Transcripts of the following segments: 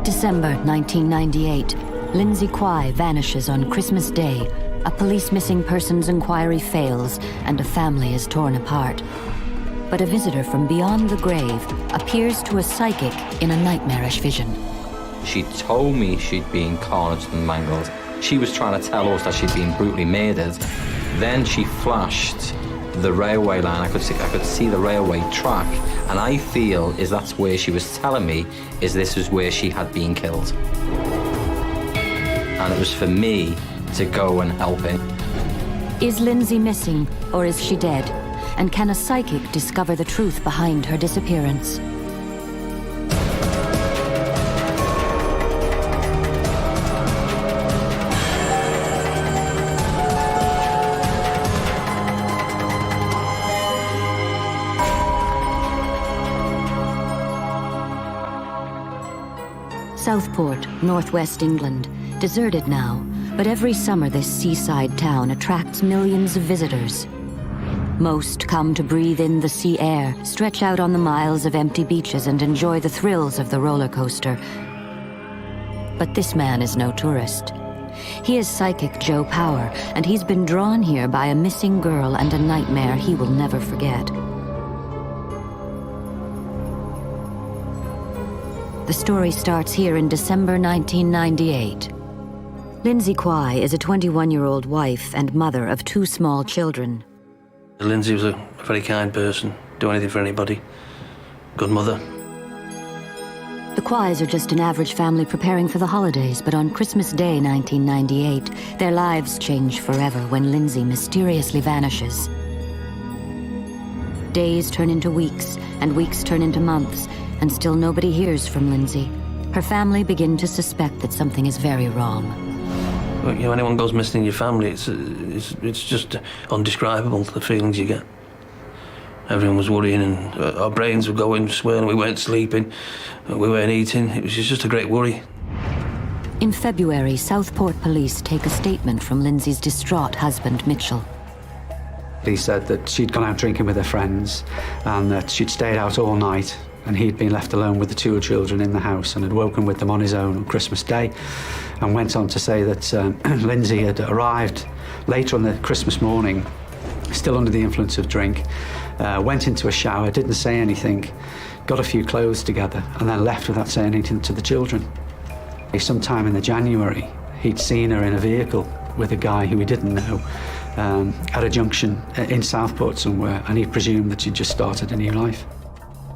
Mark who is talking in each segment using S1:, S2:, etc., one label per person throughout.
S1: December 1998, Lynsey Kwai vanishes on Christmas Day. A police missing persons inquiry fails, and a family is torn apart. But a visitor from beyond the grave appears to a psychic in a nightmarish vision.
S2: She told me she'd been carnaged and mangled. She was trying to tell us that she'd been brutally murdered. Then she flashed the railway line. I could see the railway track, and I feel that's where she was telling me this was where she had been killed. And it was for me to go and help her.
S1: Is Lynsey missing, or is she dead? And can a psychic discover the truth behind her disappearance? Southport, northwest England, deserted now, but every summer this seaside town attracts millions of visitors. Most come to breathe in the sea air, stretch out on the miles of empty beaches and enjoy the thrills of the roller coaster. But this man is no tourist. He is psychic Joe Power, and he's been drawn here by a missing girl and a nightmare he will never forget. The story starts here in December 1998. Lynsey Kwai is a 21-year-old wife and mother of 2 small children.
S3: Lynsey was a very kind person, do anything for anybody. Good mother.
S1: The Kwais are just an average family preparing for the holidays, but on Christmas Day 1998, their lives change forever when Lynsey mysteriously vanishes. Days turn into weeks, and weeks turn into months, and still nobody hears from Lynsey. Her family begin to suspect that something is very wrong.
S3: Well, you know, anyone goes missing in your family, it's just undescribable, the feelings you get. Everyone was worrying, and our brains were going swirling. We weren't sleeping, we weren't eating. It was just a great worry.
S1: In February, Southport police take a statement from Lynsey's distraught husband, Mitchell.
S4: He said that she'd gone out drinking with her friends and that she'd stayed out all night, and he'd been left alone with the 2 children in the house and had woken with them on his own on Christmas Day, and went on to say that Lynsey had arrived later on the Christmas morning, still under the influence of drink, went into a shower, didn't say anything, got a few clothes together, and then left without saying anything to the children. Sometime in the January, he'd seen her in a vehicle with a guy who he didn't know at a junction in Southport somewhere, and he presumed that she'd just started a new life.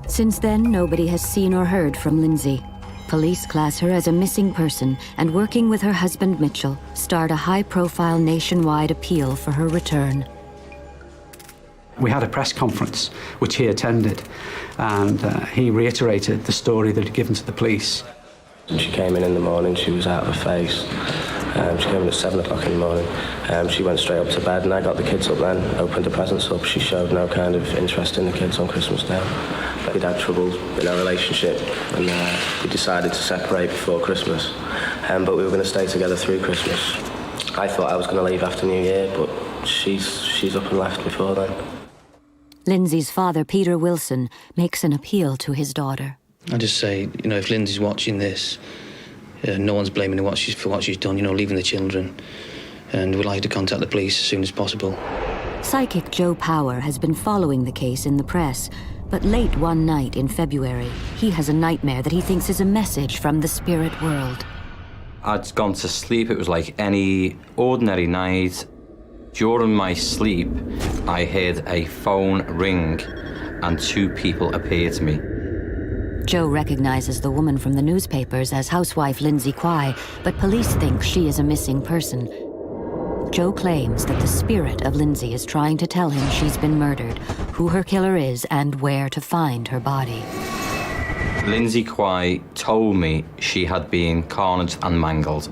S1: Since then, nobody has seen or heard from Lynsey. Police class her as a missing person, and working with her husband Mitchell, start a high-profile nationwide appeal for her return.
S4: We had a press conference, which he attended, and he reiterated the story that he'd given to the police.
S5: She came in the morning, she was out of her face. She came in at 7 o'clock in the morning. She went straight up to bed, and I got the kids up then, opened the presents up. She showed no kind of interest in the kids on Christmas Day. We'd had trouble in our relationship, and we decided to separate before Christmas. But we were going to stay together through Christmas. I thought I was going to leave after New Year, but she's up and left before then.
S1: Lynsey's father, Peter Wilson, makes an appeal to his daughter.
S3: I just say, you know, if Lynsey's watching this, no one's blaming her for what she's done, you know, leaving the children. And we'd like to contact the police as soon as possible.
S1: Psychic Joe Power has been following the case in the press, but late one night in February, he has a nightmare that he thinks is a message from the spirit world.
S2: I'd gone to sleep. It was like any ordinary night. During my sleep, I heard a phone ring and 2 people appeared to me.
S1: Joe recognizes the woman from the newspapers as housewife Lynsey Kwai, but police think she is a missing person. Joe claims that the spirit of Lynsey is trying to tell him she's been murdered, who her killer is, and where to find her body.
S2: Lynsey Kwai told me she had been carnaged and mangled.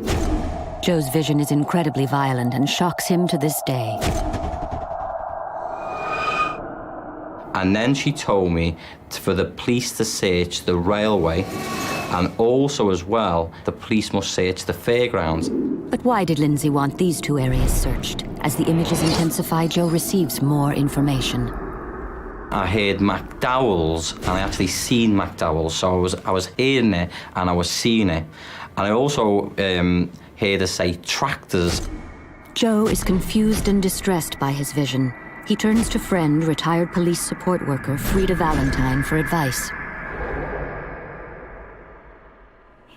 S1: Joe's vision is incredibly violent and shocks him to this day.
S2: And then she told me for the police to search the railway, and also as well, the police must search the fairgrounds.
S1: But why did Lynsey want these 2 areas searched? As the images intensify, Joe receives more information.
S2: I heard McDowell's, and I actually seen McDowell's, so I was hearing it and I was seeing it. And I also heard her say tractors.
S1: Joe is confused and distressed by his vision. He turns to friend, retired police support worker Frida Valentine for advice.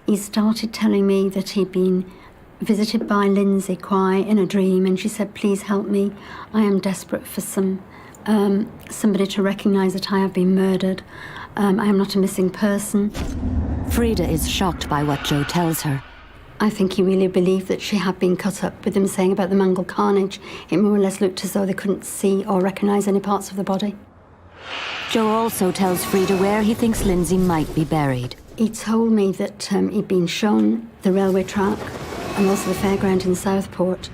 S6: He started telling me that he'd been visited by Lynsey Quay in a dream, and she said, "Please help me. I am desperate for somebody to recognise that I have been murdered. I am not a missing person."
S1: Frida is shocked by what Joe tells her.
S6: I think he really believed that she had been cut up. With him saying about the mangled carnage, it more or less looked as though they couldn't see or recognise any parts of the body.
S1: Joe also tells Frida where he thinks Lynsey might be buried.
S6: He told me that he'd been shown the railway track and also the fairground in Southport.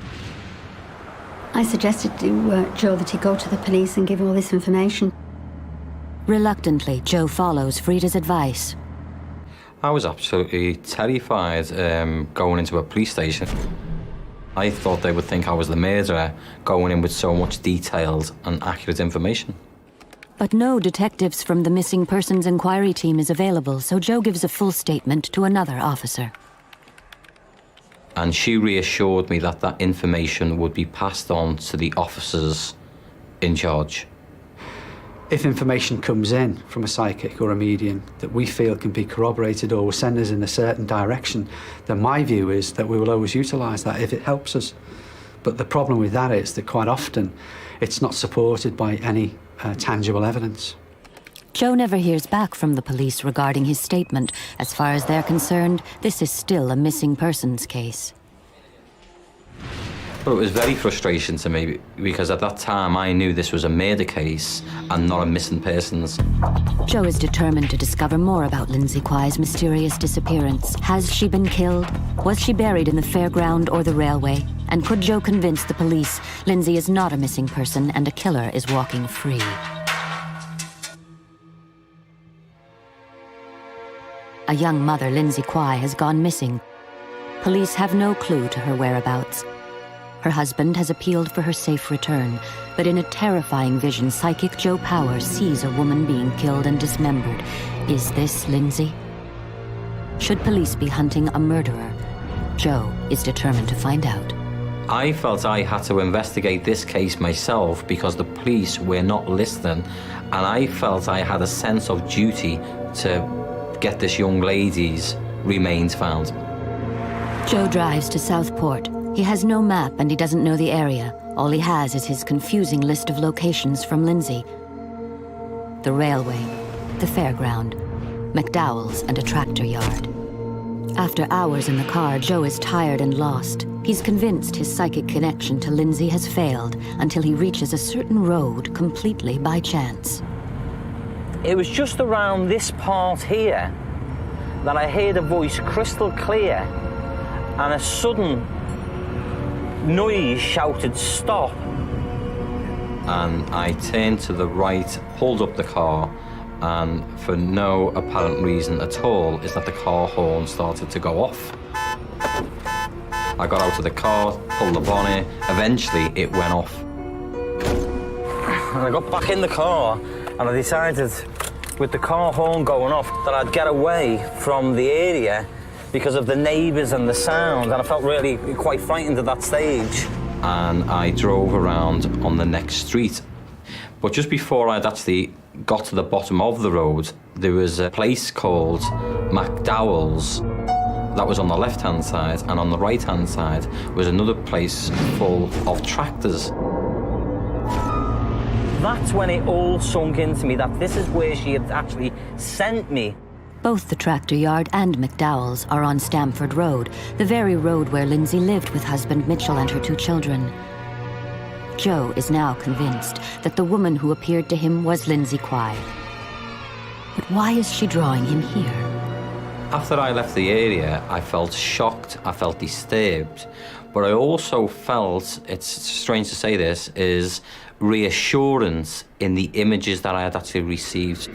S6: I suggested to Joe that he go to the police and give all this information.
S1: Reluctantly, Joe follows Frida's advice.
S2: I was absolutely terrified going into a police station. I thought they would think I was the murderer, going in with so much detailed and accurate information.
S1: But no detectives from the Missing Persons Inquiry Team is available, so Joe gives a full statement to another officer.
S2: And she reassured me that that information would be passed on to the officers in charge.
S4: If information comes in from a psychic or a medium that we feel can be corroborated or will send us in a certain direction, then my view is that we will always utilise that if it helps us. But the problem with that is that quite often it's not supported by any tangible evidence.
S1: Joe never hears back from the police regarding his statement. As far as they're concerned, this is still a missing persons case.
S2: But it was very frustrating to me because at that time I knew this was a murder case and not a missing persons.
S1: Joe is determined to discover more about Lynsey Quay's mysterious disappearance. Has she been killed? Was she buried in the fairground or the railway? And could Joe convince the police Lynsey is not a missing person and a killer is walking free? A young mother, Lynsey Quay, has gone missing. Police have no clue to her whereabouts. Her husband has appealed for her safe return, but in a terrifying vision, psychic Joe Power sees a woman being killed and dismembered. Is this Lynsey? Should police be hunting a murderer? Joe is determined to find out.
S2: I felt I had to investigate this case myself because the police were not listening, and I felt I had a sense of duty to get this young lady's remains found.
S1: Joe drives to Southport. He has no map and he doesn't know the area. All he has is his confusing list of locations from Lynsey. The railway, the fairground, McDowell's, and a tractor yard. After hours in the car, Joe is tired and lost. He's convinced his psychic connection to Lynsey has failed until he reaches a certain road completely by chance.
S7: It was just around this part here that I heard a voice crystal clear, and a sudden noise shouted, "Stop!"
S2: And I turned to the right, pulled up the car, and for no apparent reason at all is that the car horn started to go off. I got out of the car, pulled the bonnet, eventually it went off.
S7: And I got back in the car and I decided, with the car horn going off, that I'd get away from the area because of the neighbours and the sound, and I felt really quite frightened at that stage.
S2: And I drove around on the next street. But just before I'd actually got to the bottom of the road, there was a place called McDowell's that was on the left-hand side, and on the right-hand side was another place full of tractors.
S7: That's when it all sunk into me that this is where she had actually sent me.
S1: Both the tractor yard and McDowell's are on Stamford Road, the very road where Lynsey lived with husband Mitchell and her 2 children. Joe is now convinced that the woman who appeared to him was Lynsey Quay. But why is she drawing him here?
S2: After I left the area, I felt shocked, I felt disturbed, but I also felt, it's strange to say this, is reassurance in the images that I had actually received.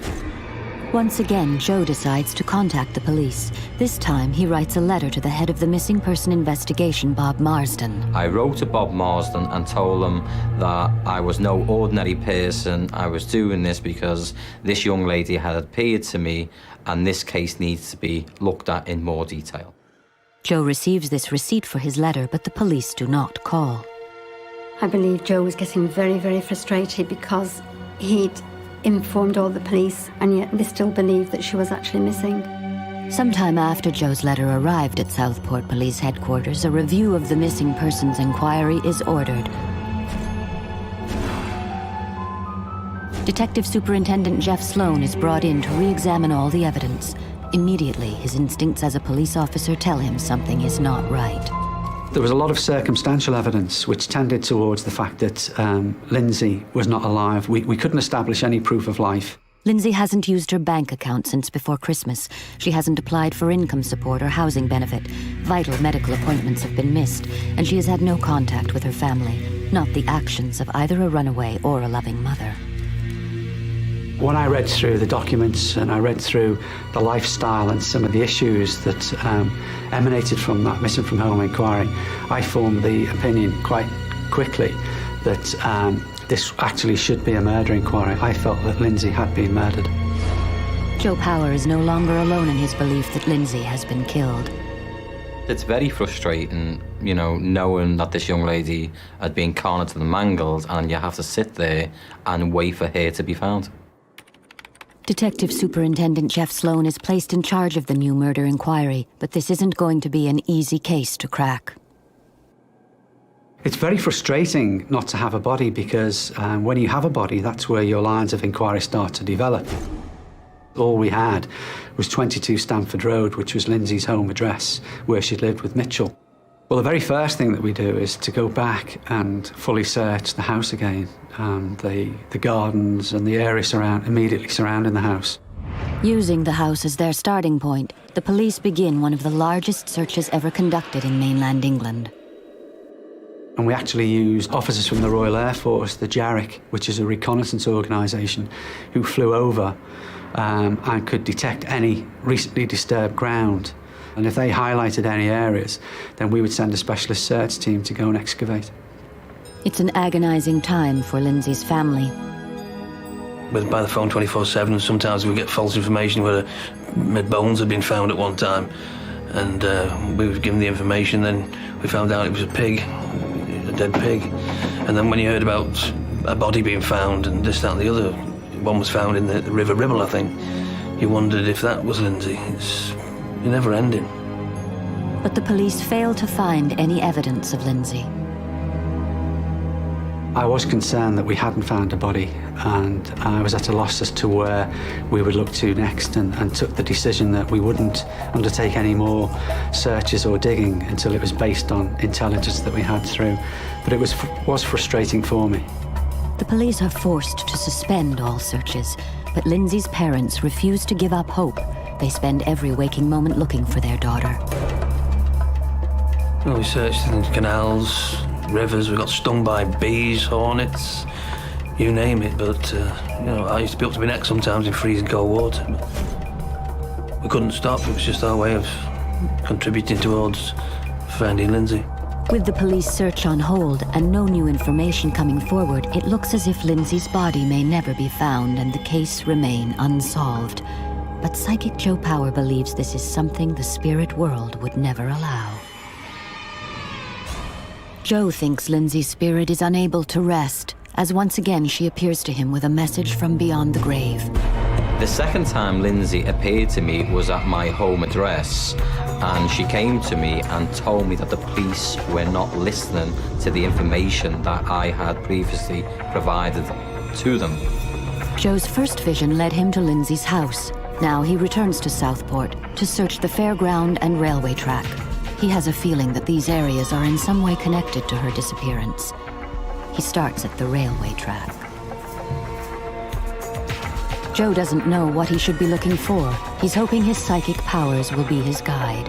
S1: Once again, Joe decides to contact the police. This time, he writes a letter to the head of the missing person investigation, Bob Marsden.
S2: I wrote to Bob Marsden and told him that I was no ordinary person. I was doing this because this young lady had appeared to me, and this case needs to be looked at in more detail.
S1: Joe receives this receipt for his letter, but the police do not call.
S6: I believe Joe was getting very, very frustrated because he'd informed all the police, and yet they still believed that she was actually missing.
S1: Sometime after Joe's letter arrived at Southport Police Headquarters, a review of the missing persons inquiry is ordered. Detective Superintendent Jeff Sloan is brought in to re-examine all the evidence. Immediately, his instincts as a police officer tell him something is not right.
S4: There was a lot of circumstantial evidence which tended towards the fact that Lynsey was not alive. We couldn't establish any proof of life.
S1: Lynsey hasn't used her bank account since before Christmas. She hasn't applied for income support or housing benefit. Vital medical appointments have been missed, and she has had no contact with her family, not the actions of either a runaway or a loving mother.
S4: When I read through the documents and I read through the lifestyle and some of the issues that emanated from that missing from home inquiry, I formed the opinion quite quickly that this actually should be a murder inquiry. I felt that Lynsey had been murdered.
S1: Joe Power is no longer alone in his belief that Lynsey has been killed.
S2: It's very frustrating, you know, knowing that this young lady had been cornered to the mangles and you have to sit there and wait for her to be found.
S1: Detective Superintendent Jeff Sloan is placed in charge of the new murder inquiry, but this isn't going to be an easy case to crack.
S4: It's very frustrating not to have a body because when you have a body, that's where your lines of inquiry start to develop. All we had was 22 Stamford Road, which was Lynsey's home address, where she'd lived with Mitchell. Well, the very first thing that we do is to go back and fully search the house again, the gardens and the area immediately surrounding the house.
S1: Using the house as their starting point, the police begin one of the largest searches ever conducted in mainland England.
S4: And we actually used officers from the Royal Air Force, the JARIC, which is a reconnaissance organisation, who flew over and could detect any recently disturbed ground. And if they highlighted any areas, then we would send a specialist search team to go and excavate.
S1: It's an agonizing time for Lynsey's family.
S3: We're by the phone 24/7, and sometimes we get false information where bones had been found at one time, and we were given the information, then we found out it was a pig, a dead pig. And then when you heard about a body being found and this, that and the other, one was found in the River Ribble, I think, you wondered if that was Lynsey. It's never ending.
S1: But the police failed to find any evidence of Lynsey.
S4: I was concerned that we hadn't found a body, and I was at a loss as to where we would look to next, and took the decision that we wouldn't undertake any more searches or digging until it was based on intelligence that we had through. But it was frustrating for me.
S1: The police are forced to suspend all searches, but Lynsey's parents refuse to give up hope. They spend every waking moment looking for their daughter.
S3: Well, we searched in canals, rivers, we got stung by bees, hornets, you name it. But, I used to be up to my neck sometimes in freezing cold water. But we couldn't stop. It was just our way of contributing towards finding Lynsey.
S1: With the police search on hold and no new information coming forward, it looks as if Lynsey's body may never be found and the case remain unsolved. But Psychic Joe Power believes this is something the spirit world would never allow. Joe thinks Lynsey's spirit is unable to rest, as once again she appears to him with a message from beyond the grave.
S2: The second time Lynsey appeared to me was at my home address, and she came to me and told me that the police were not listening to the information that I had previously provided to them.
S1: Joe's first vision led him to Lynsey's house. Now he returns to Southport to search the fairground and railway track. He has a feeling that these areas are in some way connected to her disappearance. He starts at the railway track. Joe doesn't know what he should be looking for. He's hoping his psychic powers will be his guide.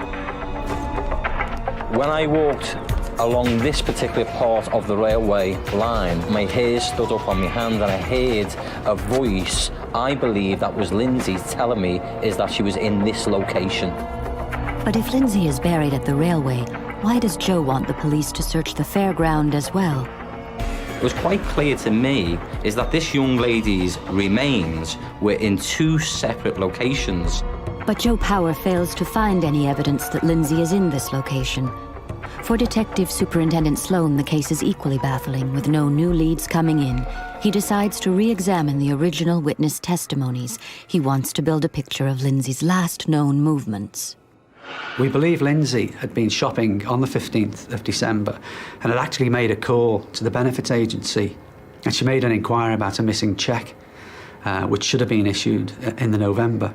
S7: When I walked
S2: along this particular part of the railway line. My hair stood up on my hand and I heard a voice, I believe that was Lynsey, telling me is that she was in this location.
S1: But if Lynsey is buried at the railway, why does Joe want the police to search the fairground as well?
S2: It was quite clear to me is that this young lady's remains were in two separate locations.
S1: But Joe Power fails to find any evidence that Lynsey is in this location. For Detective Superintendent Sloan, the case is equally baffling, with no new leads coming in. He decides to re-examine the original witness testimonies. He wants to build a picture of Lynsey's last known movements.
S4: We believe Lynsey had been shopping on the 15th of December and had actually made a call to the benefits agency, and she made an inquiry about a missing cheque, which should have been issued in the November.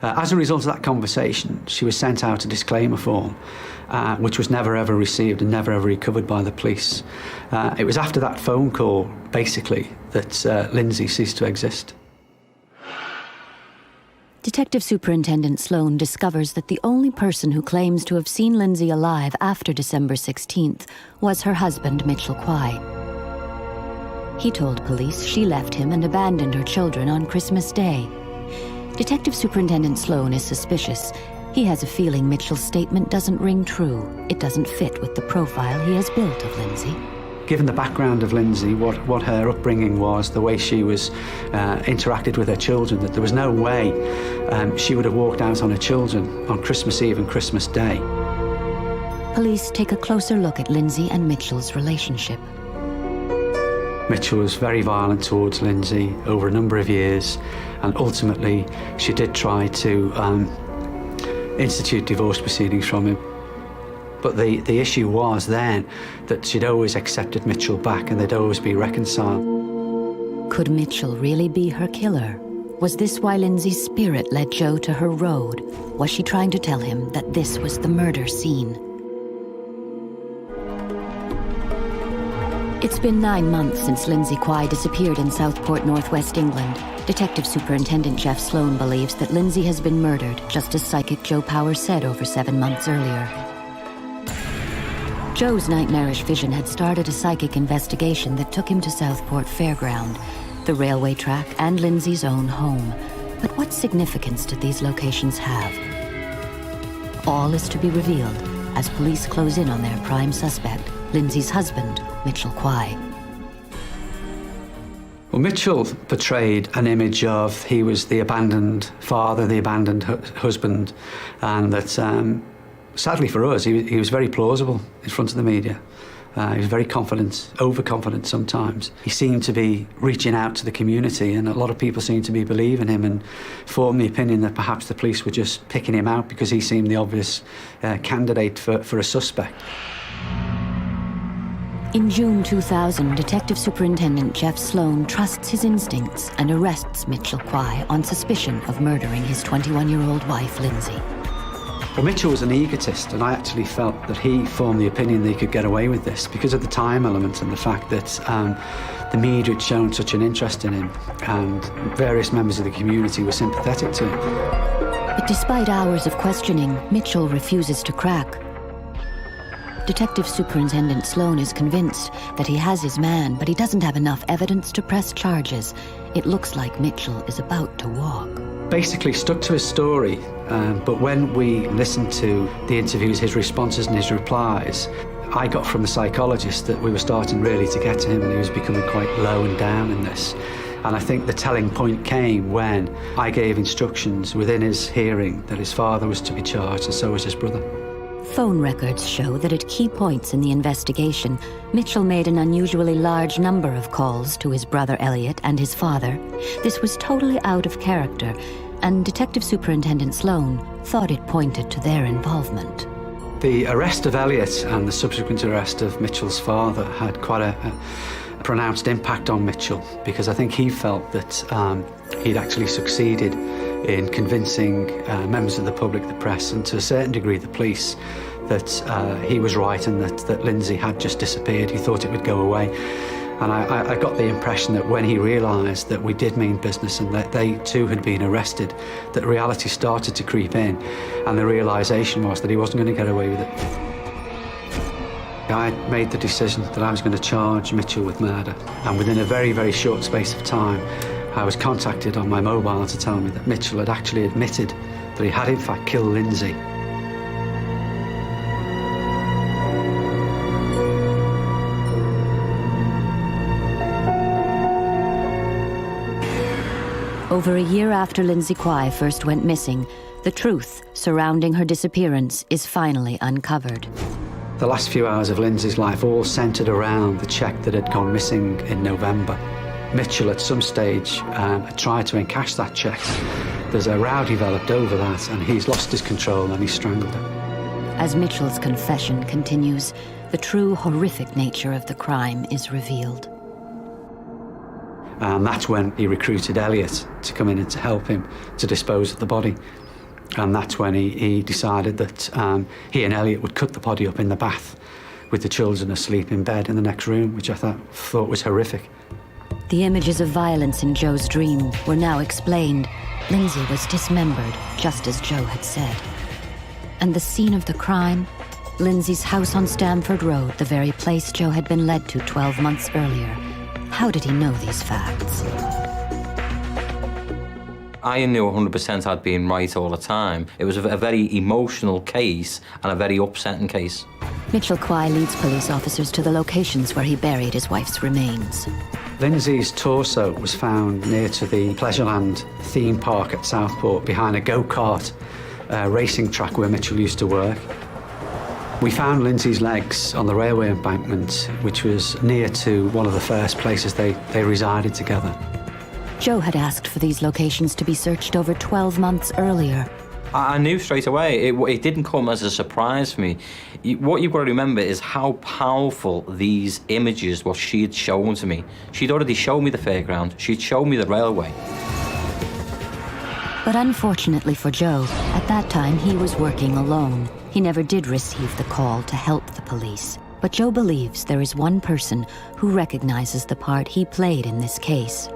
S4: As a result of that conversation, she was sent out a disclaimer form, which was never ever received and never ever recovered by the police. It was after that phone call, basically, that Lynsey ceased to exist.
S1: Detective Superintendent Sloan discovers that the only person who claims to have seen Lynsey alive after December 16th was her husband, Mitchell Quay. He told police she left him and abandoned her children on Christmas Day. Detective Superintendent Sloan is suspicious. He has a feeling Mitchell's statement doesn't ring true. It doesn't fit with the profile he has built of Lynsey.
S4: Given the background of Lynsey, what her upbringing was, the way she was interacted with her children, that there was no way she would have walked out on her children on Christmas Eve and Christmas Day.
S1: Police take a closer look at Lynsey and Mitchell's relationship.
S4: Mitchell was very violent towards Lynsey over a number of years, and ultimately she did try to institute divorce proceedings from him. But the issue was then that she'd always accepted Mitchell back and they'd always be reconciled.
S1: Could Mitchell really be her killer? Was this why Lynsey's spirit led Joe to her road? Was she trying to tell him that this was the murder scene? It's been 9 months since Lynsey Quay disappeared in Southport, northwest England. Detective Superintendent Jeff Sloan believes that Lynsey has been murdered, just as psychic Joe Power said over 7 months earlier. Joe's nightmarish vision had started a psychic investigation that took him to Southport Fairground, the railway track, and Lynsey's own home. But what significance did these locations have? All is to be revealed as police close in on their prime suspect, Lynsey's husband, Mitchell Quay.
S4: Well, Mitchell portrayed an image of he was the abandoned father, the abandoned husband, and that sadly for us, he was very plausible in front of the media. He was very confident, overconfident sometimes. He seemed to be reaching out to the community, and a lot of people seemed to be believing him and formed the opinion that perhaps the police were just picking him out because he seemed the obvious candidate for a suspect.
S1: In June 2000, Detective Superintendent Jeff Sloan trusts his instincts and arrests Mitchell Quay on suspicion of murdering his 21-year-old wife, Lynsey.
S4: Well, Mitchell was an egotist, and I actually felt that he formed the opinion that he could get away with this because of the time element and the fact that the media had shown such an interest in him, and various members of the community were sympathetic to him.
S1: But despite hours of questioning, Mitchell refuses to crack. Detective Superintendent Sloan is convinced that he has his man, but he doesn't have enough evidence to press charges. It looks like Mitchell is about to walk.
S4: Basically stuck to his story, but when we listened to the interviews, his responses and his replies, I got from the psychologist that we were starting really to get to him and he was becoming quite low and down in this. And I think the telling point came when I gave instructions within his hearing that his father was to be charged and so was his brother.
S1: Phone records show that at key points in the investigation, Mitchell made an unusually large number of calls to his brother Elliot and his father. This was totally out of character, and Detective Superintendent Sloan thought it pointed to their involvement.
S4: The arrest of Elliot and the subsequent arrest of Mitchell's father had quite a pronounced impact on Mitchell, because I think he felt that he'd actually succeeded in convincing members of the public, the press, and to a certain degree the police, that he was right and that Lynsey had just disappeared. He thought it would go away. And I got the impression that when he realised that we did mean business and that they too had been arrested, that reality started to creep in, and the realisation was that he wasn't going to get away with it. I made the decision that I was going to charge Mitchell with murder. And within a very, very short space of time, I was contacted on my mobile to tell me that Mitchell had actually admitted that he had in fact killed Lynsey.
S1: Over a year after Lynsey Quay first went missing, the truth surrounding her disappearance is finally uncovered.
S4: The last few hours of Lynsey's life all centred around the cheque that had gone missing in November. Mitchell, at some stage, had tried to encash that cheque. There's a row developed over that, and he's lost his control and he's strangled her.
S1: As Mitchell's confession continues, the true horrific nature of the crime is revealed.
S4: And that's when he recruited Elliot to come in and to help him to dispose of the body. And that's when he decided that he and Elliot would cut the body up in the bath with the children asleep in bed in the next room, which I thought was horrific.
S1: The images of violence in Joe's dream were now explained. Lynsey was dismembered, just as Joe had said. And the scene of the crime? Lynsey's house on Stamford Road, the very place Joe had been led to 12 months earlier. How did he know these facts?
S2: I knew 100% I'd been right all the time. It was a very emotional case and a very upsetting case.
S1: Mitchell Quay leads police officers to the locations where he buried his wife's remains.
S4: Lynsey's torso was found near to the Pleasureland theme park at Southport, behind a go-kart racing track where Mitchell used to work. We found Lynsey's legs on the railway embankment, which was near to one of the first places they resided together.
S1: Joe had asked for these locations to be searched over 12 months earlier.
S2: I knew straight away. It didn't come as a surprise for me. What you've got to remember is how powerful these images, what she had shown to me. She'd already shown me the fairground. She'd shown me the railway.
S1: But unfortunately for Joe, at that time he was working alone. He never did receive the call to help the police. But Joe believes there is one person who recognizes the part he played in this case.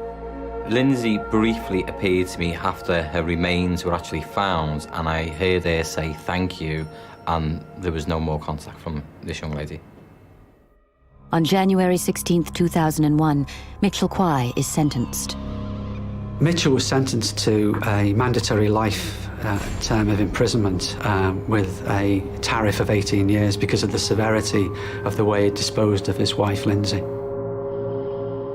S2: Lynsey briefly appeared to me after her remains were actually found, and I heard her say thank you, and there was no more contact from this young lady.
S1: On January 16th, 2001, Mitchell Quay is sentenced.
S4: Mitchell was sentenced to a mandatory life term of imprisonment with a tariff of 18 years because of the severity of the way he disposed of his wife, Lynsey.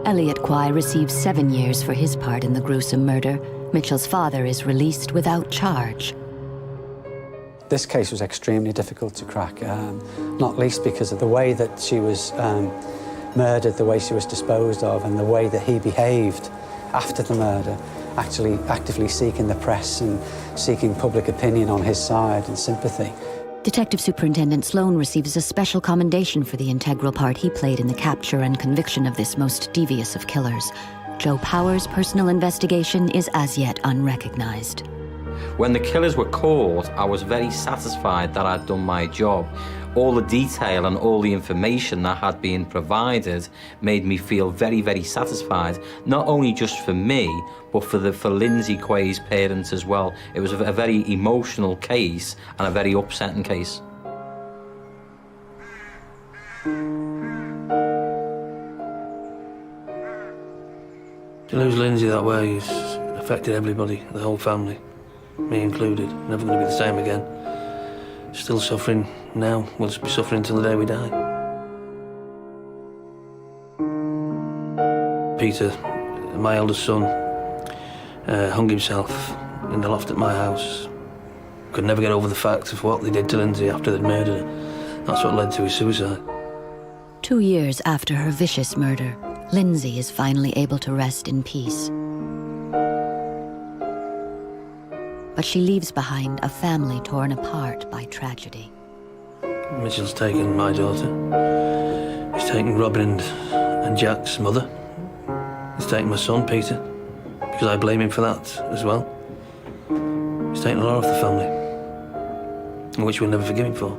S1: Elliot Quay receives 7 years for his part in the gruesome murder. Mitchell's father is released without charge.
S4: This case was extremely difficult to crack, not least because of the way that she was murdered, the way she was disposed of, and the way that he behaved after the murder, actually actively seeking the press and seeking public opinion on his side and sympathy.
S1: Detective Superintendent Sloan receives a special commendation for the integral part he played in the capture and conviction of this most devious of killers. Joe Power's personal investigation is as yet unrecognized.
S2: When the killers were caught, I was very satisfied that I'd done my job. All the detail and all the information that had been provided made me feel very, very satisfied, not only just for me, but for Lynsey Quay's parents as well. It was a very emotional case and a very upsetting case.
S3: To lose Lynsey that way has affected everybody, the whole family, me included. Never going to be the same again. Still suffering now. We'll just be suffering until the day we die. Peter, my eldest son, hung himself in the loft at my house. Could never get over the fact of what they did to Lynsey after they'd murdered her. That's what led to his suicide.
S1: 2 years after her vicious murder, Lynsey is finally able to rest in peace. But she leaves behind a family torn apart by tragedy.
S3: Mitchell's taken my daughter. He's taken Robin and Jack's mother. He's taken my son, Peter, because I blame him for that as well. He's taken a lot off the family, which we'll never forgive him for.